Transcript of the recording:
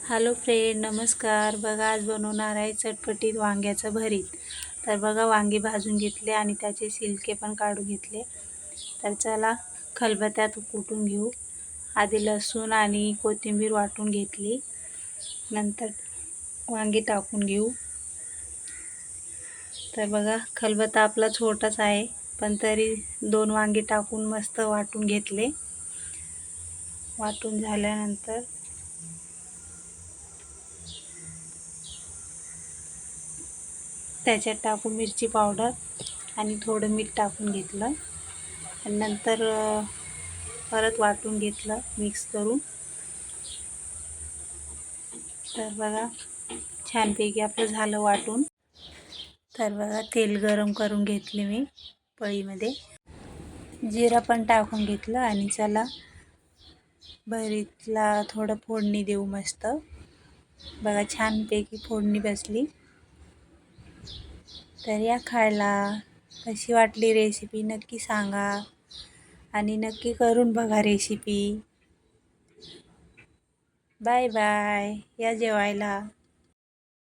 Hello friend, नमस्कार. बघा, आज बनवणार आहे चटपटीत वांग्याचं भरीत. तर बघा, वांगी भाजून घेतले आणि त्याचे छिलके पण काढून घेतले. तर चला खलबत्त्यात कुटून घेऊ. आधी लसूण आणि कोथिंबीर वाटून घेतली, नंतर वांगी टाकून घेऊ. तर बघा, खलबत्ता आपला छोटाच आहे, पण तरी 2 वांगी टाकून मस्त वाटून घेतले. वाटून झाल्यानंतर त्याच्यात टाकून मिरची पावडर आणि थोडं मीठ टाकून घेतलं आणि नंतर परत वाटून घेतलं मिक्स करून. तर बघा, छानपैकी आपलं झालं वाटून. तर बघा, तेल गरम करून घेतले मी पळीमध्ये, जिरा पण टाकून घेतलं आणि चला भरीतला थोडं फोडणी देऊ मस्त. बघा, छानपैकी फोडणी बसली. तर या खायला. कशी वाटली रेसिपी नक्की सांगा आणि नक्की करून बघा रेसिपी. बाय बाय, या जेवायला.